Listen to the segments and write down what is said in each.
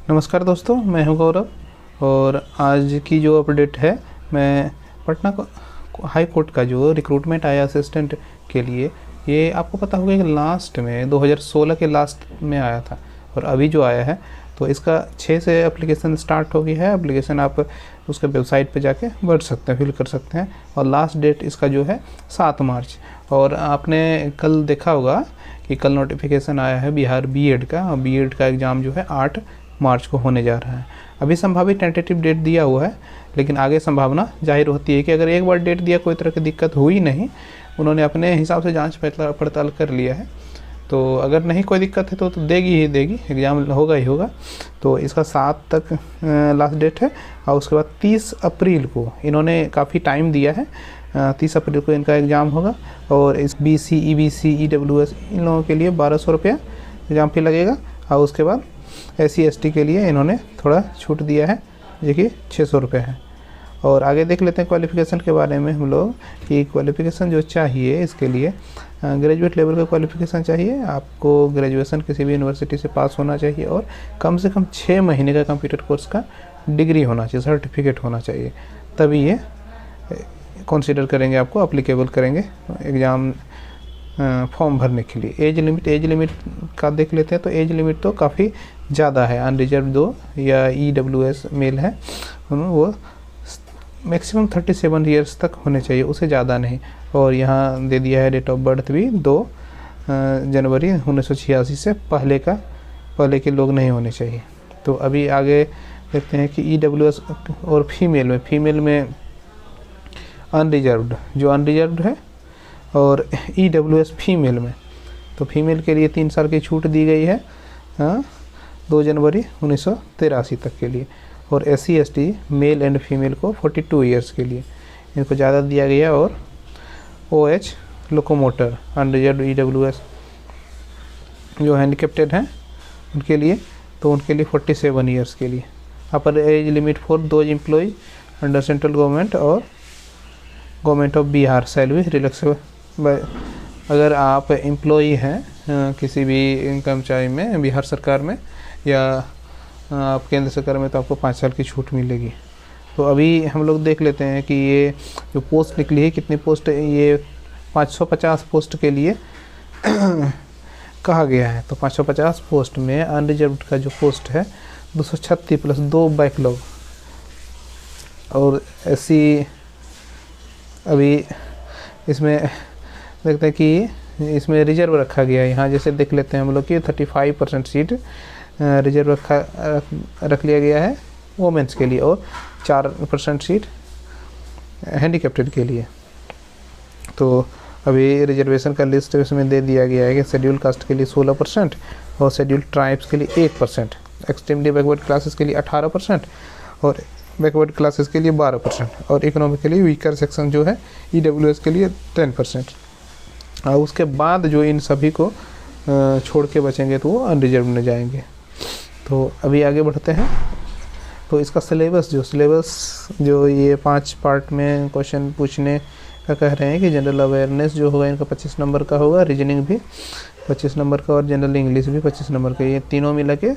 नमस्कार दोस्तों, मैं हूं गौरव और आज की जो अपडेट है, मैं पटना हाई कोर्ट का जो रिक्रूटमेंट आया असिस्टेंट के लिए, ये आपको पता होगा कि लास्ट में 2016 के लास्ट में आया था और अभी जो आया है तो इसका 6 से एप्लीकेशन स्टार्ट हो गई है। एप्लीकेशन आप उसके वेबसाइट पे जाके भर सकते हैं, फिल कर सकते हैं और लास्ट डेट इसका जो है 7 मार्च। और आपने कल देखा होगा कि कल नोटिफिकेशन आया है बिहार बीएड का, और बीएड का एग्ज़ाम जो है 8 मार्च को होने जा रहा है। अभी संभावित टेंटेटिव डेट दिया हुआ है, लेकिन आगे संभावना जाहिर होती है कि अगर एक बार डेट दिया, कोई तरह की दिक्कत हुई नहीं, उन्होंने अपने हिसाब से जांच पड़ताल कर लिया है, तो अगर नहीं कोई दिक्कत है तो देगी ही देगी, एग्ज़ाम होगा ही होगा। तो इसका 7 तक लास्ट डेट है और उसके बाद 30 अप्रैल को इन्होंने काफ़ी टाइम दिया है। 30 अप्रैल को इनका एग्ज़ाम होगा और इस BC, EBC, EWS इन लोगों के लिए 1200 रुपया एग्ज़ाम फी लगेगा। और उसके बाद SC ST के लिए इन्होंने थोड़ा छूट दिया है जो कि 600 रुपये है। और आगे देख लेते हैं क्वालिफ़िकेशन के बारे में हम लोग कि क्वालिफ़िकेशन जो चाहिए इसके लिए ग्रेजुएट लेवल का क्वालिफ़िकेशन चाहिए। आपको ग्रेजुएशन किसी भी यूनिवर्सिटी से पास होना चाहिए और कम से कम 6 महीने का कंप्यूटर कोर्स का डिग्री होना चाहिए, सर्टिफिकेट होना चाहिए, तभी ये कंसीडर करेंगे, आपको अप्लीकेबल करेंगे एग्ज़ाम फॉर्म भरने के लिए। एज लिमिट का देख लेते हैं तो एज लिमिट तो काफ़ी ज़्यादा है। अनरिजर्व 2 या EWS मेल है, वो मैक्सिमम 37 ईयर्स तक होने चाहिए, उससे ज़्यादा नहीं। और यहाँ दे दिया है डेट ऑफ बर्थ भी 2 जनवरी 1986 से पहले के लोग नहीं होने चाहिए। तो अभी आगे देखते हैं कि EWS और फीमेल में अनरिजर्व्ड है और EWS फीमेल में, तो फीमेल के लिए 3 साल की छूट दी गई है 2 जनवरी 1983 तक के लिए। और SC ST male and female को 42 ईयर्स के लिए इनको ज़्यादा दिया गया। और OH लोकोमोटर अनरिजर्व्ड EWS जो हैंडीकैप्टेड हैं उनके लिए, तो उनके लिए 47 ईयर्स के लिए। Upper age limit for those employ under central government और government of Bihar shall be relaxable. अगर आप एम्प्लॉई हैं किसी भी कर्मचारी में, बिहार सरकार में या आप केंद्र सरकार में, तो आपको 5 साल की छूट मिलेगी। तो अभी हम लोग देख लेते हैं कि ये जो पोस्ट निकली है, कितनी पोस्ट, ये 550 पोस्ट के लिए कहा गया है। तो 550 पोस्ट में अनरिजर्व्ड का जो पोस्ट है 236 प्लस 2 बैकलॉग। और ऐसी अभी इसमें देखते हैं कि इसमें रिजर्व रखा गया है। यहाँ जैसे देख लेते हैं हम लोग कि 35% सीट रिजर्व रख लिया गया है वोमेंस के लिए और 4% सीट हैंडीकैप्टेड के लिए। तो अभी रिजर्वेशन का लिस्ट इसमें दे दिया गया है कि शेड्यूल कास्ट के लिए 16% और शेड्यूल ट्राइब्स के लिए 1%, एक्सट्रीमली बैकवर्ड क्लासेस के लिए 18% और बैकवर्ड क्लासेस के लिए 12% और इकोनॉमिकली वीकर सेक्शन जो है EWS के लिए 10%। और उसके बाद जो इन सभी को छोड़ के बचेंगे तो वो अनरिजर्व में जाएंगे। तो अभी आगे बढ़ते हैं। तो इसका सिलेबस जो ये 5 पार्ट में क्वेश्चन पूछने का कह रहे हैं कि जनरल अवेयरनेस जो होगा इनका 25 नंबर का होगा, रीजनिंग भी 25 नंबर का और जनरल इंग्लिश भी 25 नंबर के, ये तीनों मिला के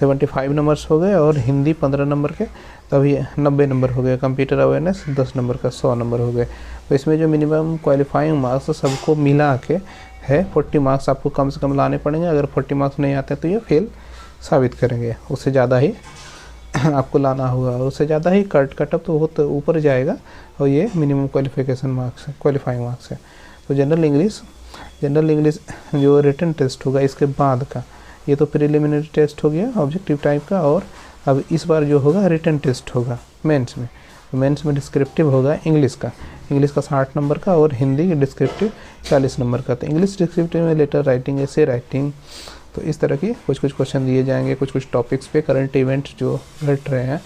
75 नंबर्स हो गए। और हिंदी 15 नंबर के, तभी 90 नंबर हो गए। कंप्यूटर अवेयरनेस 10 नंबर का 100 नंबर हो गए। तो इसमें जो मिनिमम क्वालिफाइंग मार्क्स सबको मिला के है 40 मार्क्स आपको कम से कम लाने पड़ेंगे। अगर 40 मार्क्स नहीं आते तो ये फेल साबित करेंगे, उससे ज़्यादा ही आपको लाना होगा, उससे ज़्यादा ही कटअप तो बहुत ऊपर जाएगा। और ये मिनिमम क्वालिफिकेशन मार्क्स है, क्वालिफाइंग मार्क्स है। तो जनरल इंग्लिश जो रिटन टेस्ट होगा इसके बाद का, ये तो प्रिलिमिनरी टेस्ट हो गया ऑब्जेक्टिव टाइप का, और अब इस बार जो होगा रिटन टेस्ट होगा मेंस में। तो मेंस में डिस्क्रिप्टिव होगा इंग्लिश का 60 नंबर का और हिंदी डिस्क्रिप्टिव 40 नंबर का। तो इंग्लिश डिस्क्रिप्टिव में लेटर राइटिंग, ऐसे राइटिंग, तो इस तरह की कुछ क्वेश्चन दिए जाएंगे कुछ टॉपिक्स पे, करंट इवेंट जो घट रहे हैं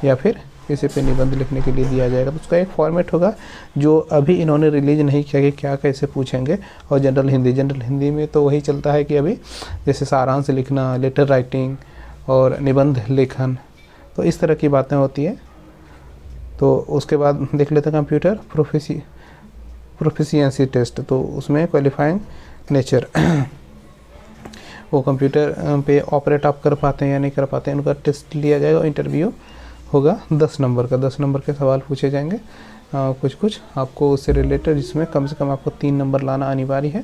या फिर किसी पे निबंध लिखने के लिए दिया जाएगा। तो उसका एक फॉर्मेट होगा जो अभी इन्होंने रिलीज नहीं किया कि क्या कैसे पूछेंगे। और जनरल हिंदी में तो वही चलता है कि अभी जैसे सारांश लिखना, लेटर राइटिंग और निबंध लेखन, तो इस तरह की बातें होती हैं। तो उसके बाद देख लेते हैं कंप्यूटर प्रोफिशिएंसी टेस्ट, तो उसमें क्वालिफाइंग नेचर वो कंप्यूटर पे ऑपरेट आप कर पाते हैं या नहीं कर पाते हैं, उनका टेस्ट लिया जाएगा। इंटरव्यू होगा 10 नंबर का, 10 नंबर के सवाल पूछे जाएंगे कुछ कुछ आपको उससे रिलेटेड, जिसमें कम से कम आपको 3 नंबर लाना अनिवार्य है।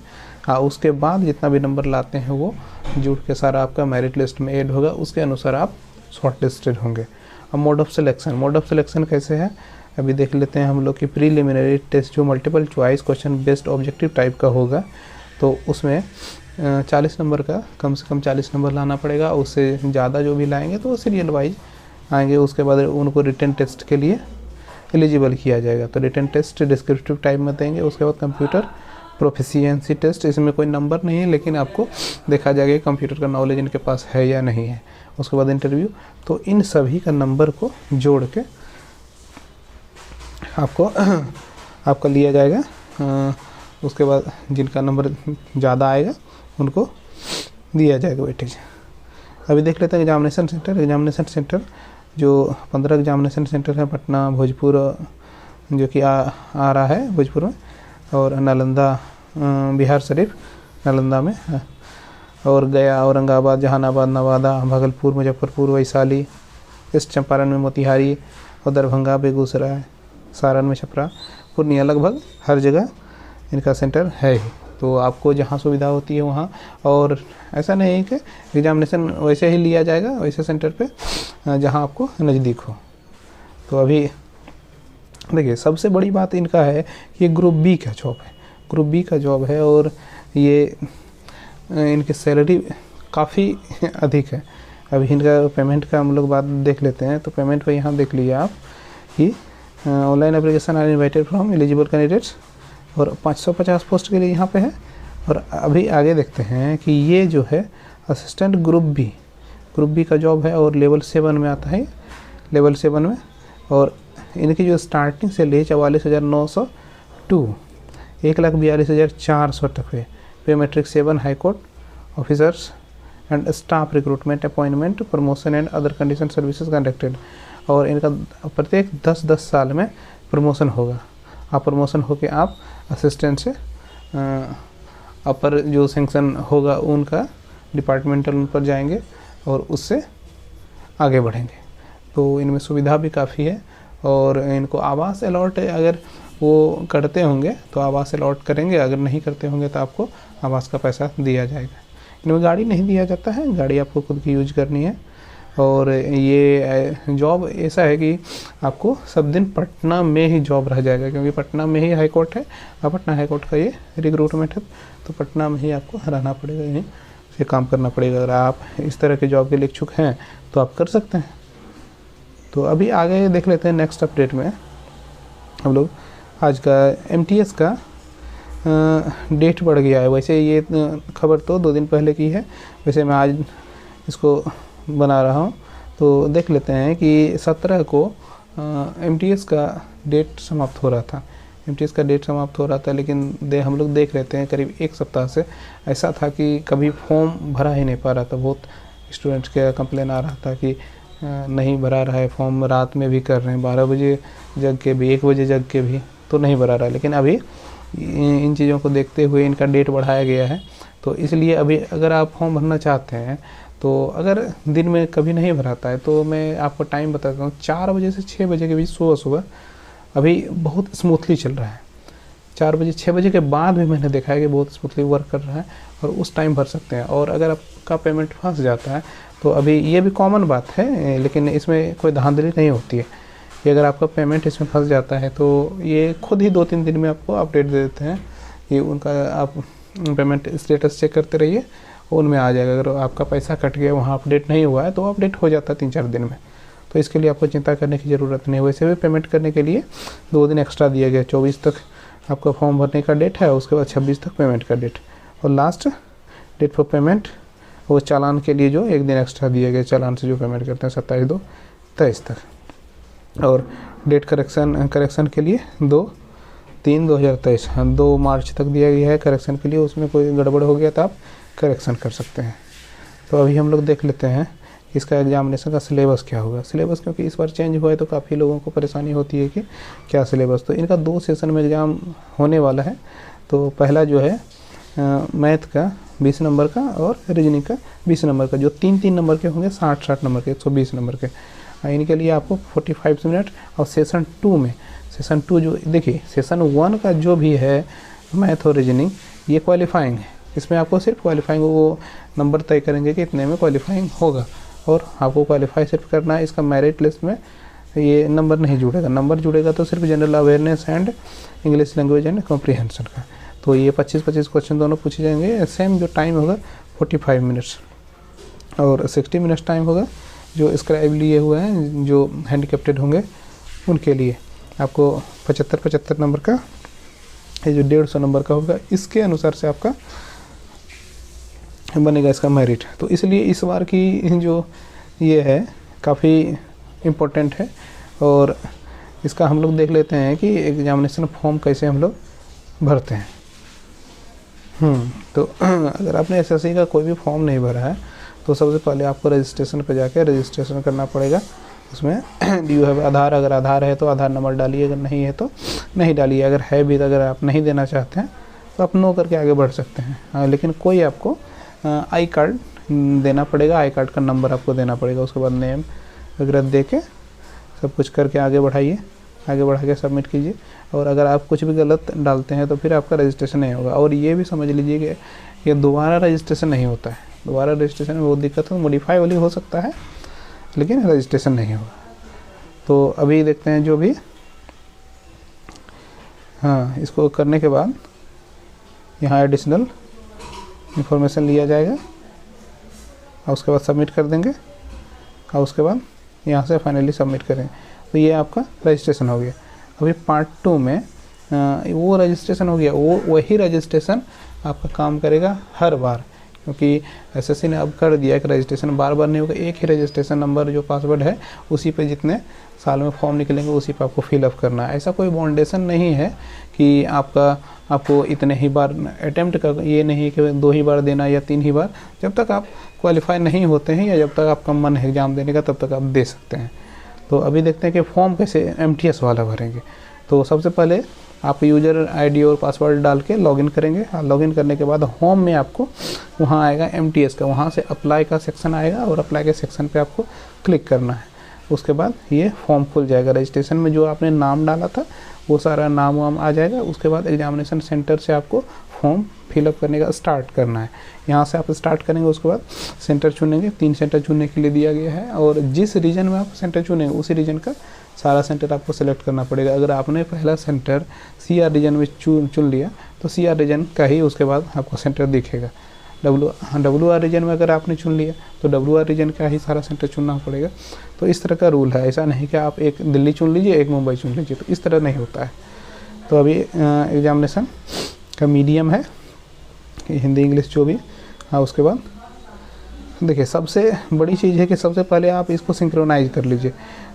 उसके बाद जितना भी नंबर लाते हैं वो जुड़ के सारा आपका मेरिट लिस्ट में ऐड होगा, उसके अनुसार आप शॉर्ट लिस्टेड होंगे। अब मोड ऑफ सिलेक्शन कैसे है अभी देख लेते हैं हम लोग की। प्रीलिमिनरी टेस्ट जो multiple choice question based objective type का होगा, तो उसमें 40 नंबर का कम से कम 40 नंबर लाना पड़ेगा। उससे ज़्यादा जो भी लाएंगे तो वो सीरियल वाइज आएंगे। उसके बाद उनको रिटन टेस्ट के लिए एलिजिबल किया जाएगा, तो रिटन टेस्ट डिस्क्रिप्टिव टाइप में देंगे। उसके बाद कंप्यूटर प्रोफिशिएंसी टेस्ट, इसमें कोई नंबर नहीं है लेकिन आपको देखा जाएगा कि कंप्यूटर का नॉलेज इनके पास है या नहीं है। उसके बाद इंटरव्यू, तो इन सभी का नंबर को जोड़ के आपका लिया जाएगा। उसके बाद जिनका नंबर ज़्यादा आएगा उनको दिया जाएगा वेटेज। अभी देख लेते हैं एग्जामिनेशन सेंटर जो 15 एग्जामिनेशन सेंटर है पटना, भोजपुर जो कि आ रहा है भोजपुर में, और नालंदा बिहार शरीफ नालंदा में, और गया, औरंगाबाद, जहानाबाद, नवादा, भागलपुर, मुजफ्फरपुर, वैशाली, ईस्ट चंपारण में मोतिहारी, और दरभंगा, बेगूसराय, सारण में छपरा, पूर्णिया, लगभग हर जगह इनका सेंटर है ही। तो आपको जहाँ सुविधा होती है वहाँ, और ऐसा नहीं है कि एग्जामिनेशन वैसे ही लिया जाएगा वैसे सेंटर पे जहाँ आपको नज़दीक हो। तो अभी देखिए सबसे बड़ी बात इनका है कि ये ग्रुप बी का जॉब है, और ये इनकी सैलरी काफ़ी अधिक है। अभी इनका पेमेंट का हम लोग बात देख लेते हैं। तो पेमेंट पे यहाँ देख लीजिए आप कि online application are invited from eligible candidates, और 550 पोस्ट के लिए यहाँ पे है। और अभी आगे देखते हैं कि ये जो है असिस्टेंट ग्रुप बी का जॉब है, और लेवल 7 में आता है, लेवल 7 में। और इनकी जो स्टार्टिंग से ले 44,900 टू 1,42,400 तक है। Pay matrix 7 high court officers and staff recruitment, appointment, promotion and other condition services conducted. और इनका प्रत्येक 10-10 साल में प्रमोशन होगा। आप प्रमोशन होके आप असिस्टेंट से अपर जो सेंक्शन होगा उनका डिपार्टमेंटल उन पर जाएंगे और उससे आगे बढ़ेंगे। तो इनमें सुविधा भी काफ़ी है। और इनको आवास अलॉट अगर वो करते होंगे तो आवास अलॉट करेंगे, अगर नहीं करते होंगे तो आपको आवास का पैसा दिया जाएगा। इनमें गाड़ी नहीं दिया जाता है, गाड़ी आपको खुद की यूज करनी है। और ये जॉब ऐसा है कि आपको सब दिन पटना में ही जॉब रह जाएगा, क्योंकि पटना में ही हाई कोर्ट है और पटना हाई कोर्ट का ये रिक्रूटमेंट है। तो पटना में ही आपको रहना पड़ेगा, यहीं से काम करना पड़ेगा। अगर आप इस तरह के जॉब के लिए इच्छुक हैं तो आप कर सकते हैं। तो अभी आगे देख लेते हैं नेक्स्ट अपडेट में हम लोग। आज का MTS का डेट बढ़ गया है। वैसे ये खबर तो 2 दिन पहले की है, वैसे मैं आज इसको बना रहा हूँ। तो देख लेते हैं कि 17 को MTS का डेट समाप्त हो रहा था। MTS का डेट समाप्त हो रहा था, लेकिन हम लोग देख लेते हैं करीब 1 सप्ताह से ऐसा था कि कभी फॉर्म भरा ही नहीं पा रहा था। बहुत स्टूडेंट्स का कंप्लेन आ रहा था कि नहीं भरा रहा है फॉर्म, रात में भी कर रहे हैं, 12 बजे जग के भी, 1 बजे जग के भी, तो नहीं भरा रहा है। लेकिन अभी इन चीज़ों को देखते हुए इनका डेट बढ़ाया गया है। तो इसलिए अभी अगर आप फॉर्म भरना चाहते हैं, तो अगर दिन में कभी नहीं भराता है तो मैं आपको टाइम बताता हूँ, 4 बजे से 6 बजे के बीच सुबह अभी बहुत स्मूथली चल रहा है। 4 बजे 6 बजे के बाद भी मैंने देखा है कि बहुत स्मूथली वर्क कर रहा है, और उस टाइम भर सकते हैं। और अगर आपका पेमेंट फंस जाता है तो अभी ये भी कॉमन बात है, लेकिन इसमें कोई धांधली नहीं होती है कि अगर आपका पेमेंट इसमें फंस जाता है तो ये खुद ही 2-3 दिन में आपको अपडेट दे देते हैं कि उनका आप पेमेंट स्टेटस चेक करते रहिए, उनमें आ जाएगा। अगर आपका पैसा कट गया, वहाँ अपडेट नहीं हुआ है, तो अपडेट हो जाता है 3-4 दिन में। तो इसके लिए आपको चिंता करने की ज़रूरत नहीं। वैसे भी पेमेंट करने के लिए 2 दिन एक्स्ट्रा दिया गया। 24 तक आपका फॉर्म भरने का डेट है, उसके बाद 26 तक पेमेंट का डेट, और लास्ट डेट फॉर पेमेंट वो चालान के लिए जो 1 दिन एक्स्ट्रा दिया गया, चालान से जो पेमेंट करते हैं 27/2/23 तक। और डेट करेक्शन के लिए 2/3/2023 2 मार्च तक दिया गया है करेक्शन के लिए। उसमें कोई गड़बड़ हो गया तो आप करेक्शन कर सकते हैं। तो अभी हम लोग देख लेते हैं इसका एग्जामिनेशन का सिलेबस क्या होगा। सिलेबस क्योंकि इस बार चेंज हुआ है तो काफ़ी लोगों को परेशानी होती है कि क्या सिलेबस। तो इनका 2 सेशन में एग्ज़ाम होने वाला है। तो पहला जो है मैथ का 20 नंबर का और रीजनिंग का 20 नंबर का, जो 3-3 नंबर के होंगे 60-60 नंबर के, 120 नंबर के। इनके लिए आपको 45 मिनट। और सेशन 2 में, सेशन 2 जो देखिए, सेशन 1 का जो भी है मैथ और रीजनिंग, ये क्वालिफाइंग है। इसमें आपको सिर्फ क्वालिफाइंग वो नंबर तय करेंगे कि इतने में क्वालिफाइंग होगा, और आपको क्वालिफाई सिर्फ करना है। इसका मेरिट लिस्ट में ये नंबर नहीं जुड़ेगा। नंबर जुड़ेगा तो सिर्फ general awareness and English language and comprehension का। तो ये 25-25 क्वेश्चन दोनों पूछे जाएंगे। सेम जो टाइम होगा 45 मिनट्स, और 60 मिनट्स टाइम होगा जो स्क्राइब लिए हुए हैं, जो हैंडीकैप्टेड होंगे उनके लिए। आपको 75-75 नंबर का, ये जो 150 नंबर का होगा, इसके अनुसार से आपका बनेगा इसका मेरिट। तो इसलिए इस बार की जो ये है काफ़ी इम्पोर्टेंट है। और इसका हम लोग देख लेते हैं कि एग्जामिनेशन फॉर्म कैसे हम लोग भरते हैं। तो अगर आपने एसएससी का कोई भी फॉर्म नहीं भरा है तो सबसे पहले आपको रजिस्ट्रेशन पे जाके रजिस्ट्रेशन करना पड़ेगा। उसमें ड्यू है आधार, अगर आधार है तो आधार नंबर डालिए, अगर नहीं है तो नहीं डालिए। अगर है भी, अगर आप नहीं देना चाहते हैं तो आप नो करके आगे बढ़ सकते हैं। लेकिन कोई आपको आई कार्ड देना पड़ेगा, आई कार्ड का नंबर आपको देना पड़ेगा। उसके बाद नेम वगैरह दे के सब कुछ करके आगे बढ़ाइए, आगे बढ़ा के सबमिट कीजिए। और अगर आप कुछ भी गलत डालते हैं तो फिर आपका रजिस्ट्रेशन नहीं होगा। और ये भी समझ लीजिए कि ये दोबारा रजिस्ट्रेशन नहीं होता है। दोबारा रजिस्ट्रेशन में बहुत दिक्कत हो, मॉडिफाई वाली हो सकता है लेकिन रजिस्ट्रेशन नहीं होगा। तो अभी देखते हैं जो भी, हाँ, इसको करने के बाद यहाँ एडिशनल इंफॉर्मेशन लिया जाएगा और उसके बाद सबमिट कर देंगे, और उसके बाद यहाँ से फाइनली सबमिट करें तो ये आपका रजिस्ट्रेशन हो गया। अभी पार्ट 2 में वो रजिस्ट्रेशन हो गया, वो वही रजिस्ट्रेशन आपका काम करेगा हर बार, क्योंकि एसएससी ने अब कर दिया कि रजिस्ट्रेशन बार बार नहीं होगा। एक ही रजिस्ट्रेशन नंबर जो पासवर्ड है उसी पे जितने साल में फॉर्म निकलेंगे उसी पे आपको फिलअप करना है। ऐसा कोई बाउंडेशन नहीं है कि आपको इतने ही बार अटैम्प्ट कर, ये नहीं कि 2 ही बार देना या 3 ही बार। जब तक आप क्वालिफाई नहीं होते हैं या जब तक आपका मन है एग्ज़ाम देने का तब तक आप दे सकते हैं। तो अभी देखते हैं कि फॉर्म कैसे एमटीएस वाला भरेंगे। तो सबसे पहले आप यूज़र आईडी और पासवर्ड डाल के लॉगिन करेंगे। लॉगिन करने के बाद होम में आपको वहाँ आएगा एमटीएस का, वहाँ से अप्लाई का सेक्शन आएगा और अप्लाई के सेक्शन पे आपको क्लिक करना है। उसके बाद ये फॉर्म खुल जाएगा। रजिस्ट्रेशन में जो आपने नाम डाला था वो सारा नाम वाम आ जाएगा। उसके बाद एग्जामिनेशन सेंटर से आपको फॉर्म फिलअप करने का स्टार्ट करना है। यहाँ से आप स्टार्ट करेंगे, उसके बाद सेंटर चुनेंगे। 3 सेंटर चुनने के लिए दिया गया है, और जिस रीजन में आप सेंटर चुनेंगे उसी रीजन का सारा सेंटर आपको सेलेक्ट करना पड़ेगा। अगर आपने पहला सेंटर सीआर रीजन में चुन लिया तो सीआर रीजन का ही उसके बाद आपको सेंटर दिखेगा। डब्ल्यूआर रीजन में अगर आपने चुन लिया तो डब्ल्यूआर रीजन का ही सारा सेंटर चुनना पड़ेगा। तो इस तरह का रूल है, ऐसा नहीं कि आप एक दिल्ली चुन लीजिए एक मुंबई चुन लीजिए, तो इस तरह नहीं होता है। तो अभी एग्जामिनेशन का मीडियम है हिंदी इंग्लिश जो भी। हाँ, उसके बाद देखिए सबसे बड़ी चीज़ है कि सबसे पहले आप इसको सिंक्रोनाइज कर लीजिए,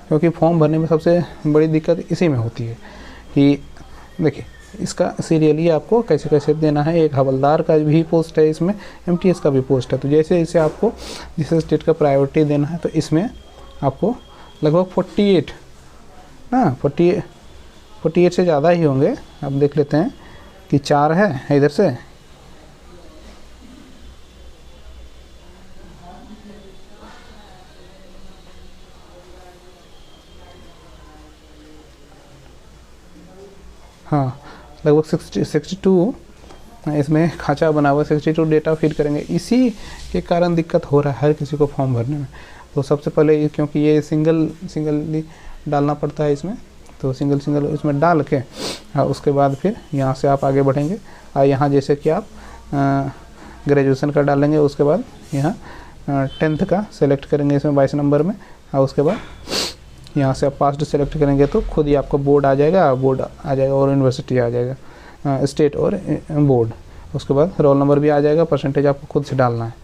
क्योंकि फॉर्म भरने में सबसे बड़ी दिक्कत इसी में होती है कि देखिए इसका सीरियली आपको कैसे कैसे देना है। एक हवलदार का भी पोस्ट है इसमें, एमटीएस का भी पोस्ट है। तो जैसे जैसे आपको जिस स्टेट का प्रायोरिटी देना है तो इसमें आपको लगभग 48 से ज़्यादा ही होंगे। आप देख लेते हैं कि 4 है इधर से, हाँ लगभग 62 इसमें खाचा बना हुआ, 62 डेटा फीड करेंगे। इसी के कारण दिक्कत हो रहा है हर किसी को फॉर्म भरने में। तो सबसे पहले क्योंकि ये सिंगल डालना पड़ता है इसमें, तो सिंगल इसमें डाल के उसके बाद फिर यहाँ से आप आगे बढ़ेंगे। और यहाँ जैसे कि आप ग्रेजुएशन का डालेंगे, उसके बाद यहाँ 10th का सेलेक्ट करेंगे इसमें 22 नंबर में। और उसके बाद यहाँ से आप पास्ट सेलेक्ट करेंगे तो खुद ही आपको बोर्ड आ जाएगा और यूनिवर्सिटी आ जाएगा, स्टेट और बोर्ड। उसके बाद रोल नंबर भी आ जाएगा, परसेंटेज आपको खुद से डालना है।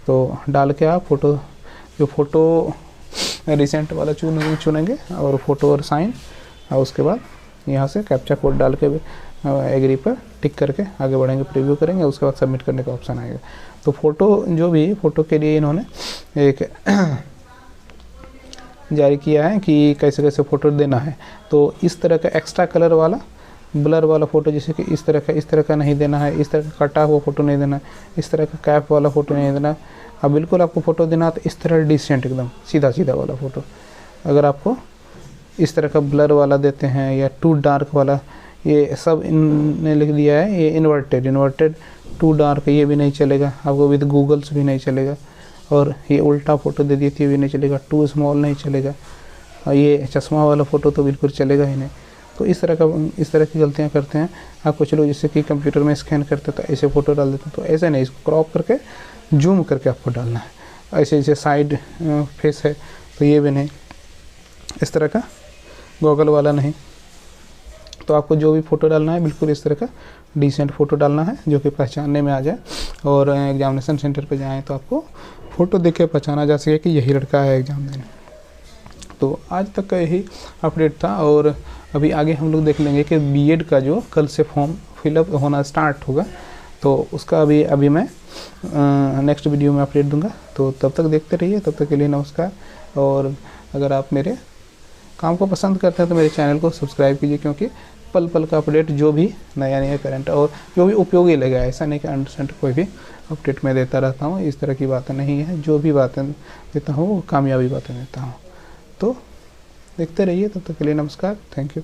तो डाल के आप फ़ोटो रिसेंट वाला चुनेंगे और फ़ोटो और साइन। और उसके बाद यहाँ से कैप्चा कोड डाल के एग्री पर टिक करके आगे बढ़ेंगे, प्रीव्यू करेंगे। उसके बाद सबमिट करने का ऑप्शन आएगा। तो फ़ोटो के लिए इन्होंने एक जारी किया है कि कैसे कैसे फ़ोटो देना है। तो इस तरह का एक्स्ट्रा कलर वाला ब्लर वाला फ़ोटो जैसे कि इस तरह का नहीं देना है, इस तरह का कटा हुआ फ़ोटो नहीं देना है, इस तरह का कैप वाला फ़ोटो नहीं देना। अब बिल्कुल आपको फ़ोटो देना तो इस तरह डिसेंट एकदम सीधा सीधा वाला फ़ोटो। अगर आपको इस तरह का ब्लर वाला देते हैं या टू डार्क वाला, ये सब इनने लिख दिया है, ये इन्वर्टेड टू डार्क, ये भी नहीं चलेगा आपको, विद गूगल्स भी नहीं चलेगा। और ये उल्टा फ़ोटो दे दी थी भी नहीं चलेगा, टू स्मॉल नहीं चलेगा, और ये चश्मा वाला फ़ोटो तो बिल्कुल चलेगा ही नहीं। तो इस तरह की गलतियाँ करते हैं। आप कुछ लोग जैसे कि कंप्यूटर में स्कैन करते तो ऐसे फ़ोटो डाल देते हैं, तो ऐसे नहीं, इसको क्रॉप करके जूम करके आपको डालना है। ऐसे जैसे साइड फेस है तो ये भी नहीं, इस तरह का गॉगल वाला नहीं। तो आपको जो भी फ़ोटो डालना है बिल्कुल इस तरह का डिसेंट फ़ोटो डालना है, जो कि पहचानने में आ जाए, और एग्जामिनेशन सेंटर पे जाएं तो आपको फ़ोटो देख के पहचाना जा सके कि यही लड़का है एग्ज़ाम देने। तो आज तक का यही अपडेट था, और अभी आगे हम लोग देख लेंगे कि बीएड का जो कल से फॉर्म फिलअप होना स्टार्ट होगा, तो उसका अभी मैं नेक्स्ट वीडियो में अपडेट दूंगा। तो तब तक देखते रहिए, तब तक के लिए नमस्कार। और अगर आप मेरे काम को पसंद करते हैं तो मेरे चैनल को सब्सक्राइब कीजिए, क्योंकि पल पल का अपडेट जो भी नया करंट और जो भी उपयोगी लगा, ऐसा नहीं कि अंडरस्टैंड कोई भी अपडेट मैं देता रहता हूँ, इस तरह की बातें नहीं है। जो भी बातें देता हूँ वो कामयाबी बातें देता हूँ। तो देखते रहिए, तब तक के लिए नमस्कार, थैंक यू।